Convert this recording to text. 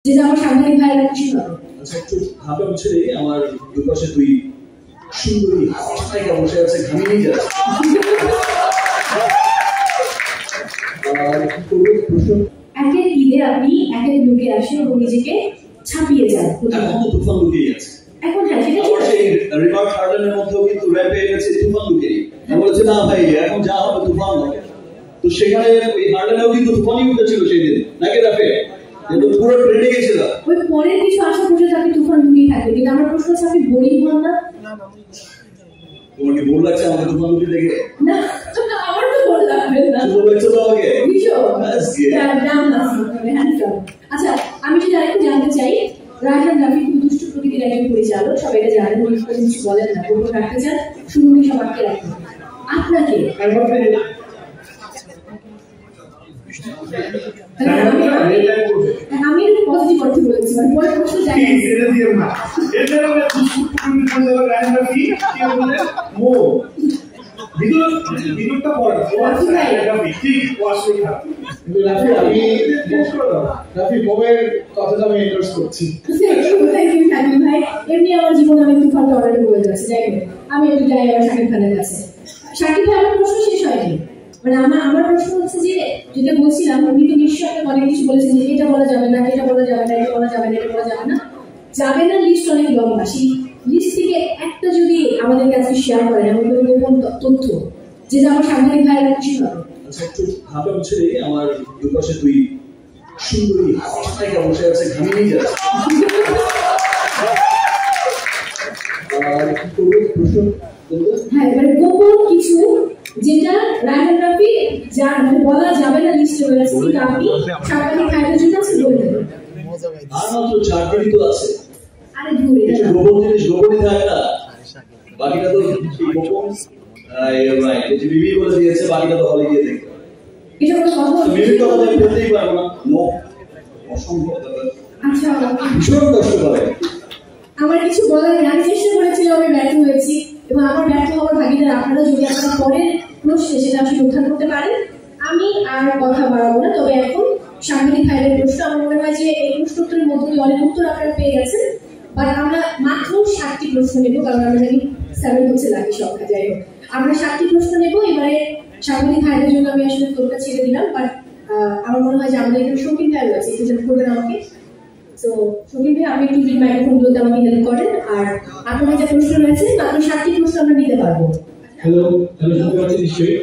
যেটা আমার সাংবাদিক ভাইয়েরা খুশি হবে। আচ্ছা, একটু হাঁটা ছেড়ে আমার দুপাশে দুই সুন্দরী নায়িকা বসে আছে, ঘামিয়ে যাচ্ছে। একের ঈদে আপনি একের লুকে আসেন এবং নিজেকে ছাপিয়ে যান। এখন তো তুফান লুকিয়ে আছে। এখন হ্যাঁ, সেটা আবার সেই রিমার্ক হার্ডেনের মধ্যেও কিন্তু র্যাপ পেয়ে গেছে তুফান লুকিয়ে। বলেছে না ভাই এখন যা হবে তুফান হবে। তো সেখানে ওই হার্ডেনেও কিন্তু তুফানই উঠেছিল সেই দিন, নাকি র্যাপে? কিন্তু পুরো ট্রেন্ডে গেছিল। ওই পরের কিছু আসা পর্যন্ত আপনি তুফান লুকিয়ে থাকবে, কিন্তু আমার প্রশ্ন হচ্ছে আপনি বোরিং হন না? তোমার কি বোর লাগছে আমাকে তুফান লুকিয়ে দেখে? না, আমার তো বোর লাগবে না। বোর লাগছে তো আমাকে? আচ্ছা, আমি যদি আরেকটু জানতে চাই, রায়হান রাফি খুব দুষ্ট প্রকৃতির একজন পরিচালক, সবাই এটা জানেন, উনি কিছু বলেন না, গোপন রাখতে চান, শুরু সব আটকে রাখেন। আপনাকে আমি পজিটিভ অর্থ বলেছি, মানে পরে প্রশ্ন জানি এমনি আমার জীবনে অনেক তুফান অলরেডি বলে যাচ্ছে। যাই হোক, আমি একটু যাই আমার শাকিব খানের কাছে। শাকিব ভাই, আমার প্রশ্ন শেষ হয়নি। মানে আমার প্রশ্ন হচ্ছে যে, যেটা বলছিলাম, উনি তো নিশ্চয়ই অনেক কিছু বলেছেন যে এটা বলা যাবে না, এটা বলা যাবে না, এটা বলা যাবে না, এটা বলা যাবে না। যাবে না লিস্ট অনেক লম্বা, সেই লিস্ট থেকে একটা যদি আমাদের কাছে শেয়ার করেন এমন কোনো গোপন তথ্য, যেটা আমার সাংবাদিক ভাইয়েরা খুশি হবে। আচ্ছা, একটু হাঁটা ছেড়ে আমার দুপাশে দুই সুন্দরী নায়িকা বসে আছে, ঘামিয়ে যাচ্ছে। হ্যাঁ, মানে গোপন কিছু যেটা রায়হান রাফি যার মানে বলা যাবে না লিস্টে রয়েছে, কিন্তু আপনি সাংবাদিক ভাইয়ের জন্য আছে বলে দেবেন। আর মাত্র 4 দিনই তো আছে। আরে ধরে কিছু গোপন জিনিস গোপনই থাকে না, বাকিটা তো গোপন। যে বিবি বলে দিয়েছে, বাকিটা তো হলে গিয়ে দেখতে হবে। এটা কোনো কথা বিবির কথা আমি বলতেই পারবো না, অসম্ভব ব্যাপার। আচ্ছা, ভীষণ কষ্ট করে। আমার কিছু বলার নেই, আমি চেষ্টা করেছিলাম, আমি ব্যর্থ হয়েছি, এবং আমার ব্যর্থ হওয়ার ভাগিদার আপনারা। যদি আপনারা পরের প্রশ্নে সেটা আপনি উত্থান করতে পারেন, আমি আর কথা বাড়াবো না। তবে এখন সাংবাদিক ভাইয়ের প্রশ্ন, আমার মনে হয় যে এই প্রশ্ন উত্তরের মধ্যে দিয়ে অনেক উত্তর আপনারা পেয়ে গেছেন, বাট আমরা মাত্র 7টি প্রশ্ন নেব, কারণ আমরা জানি 7 হচ্ছে লাকি সংখ্যা। যাই হোক, আমরা 7টি প্রশ্ন নেব। এবারে সাংবাদিক ভাইয়ের জন্য আমি আসলে তোরটা ছেড়ে দিলাম, বাট আমার মনে হয় যে আমাদের এখানে শৌখিন ভাই রয়েছে, একটু হেল্প করবেন আমাকে। তো শৌখিন ভাই, আপনি একটু যদি মাইক্রোফোন গুলোতে আমাকে হেল্প করেন। আর আপনাদের যে প্রশ্ন রয়েছে, মাত্র 7টি প্রশ্ন আমরা নিতে পারবো। হ্যালো, শুনতে পাচ্ছেন নিশ্চয়ই?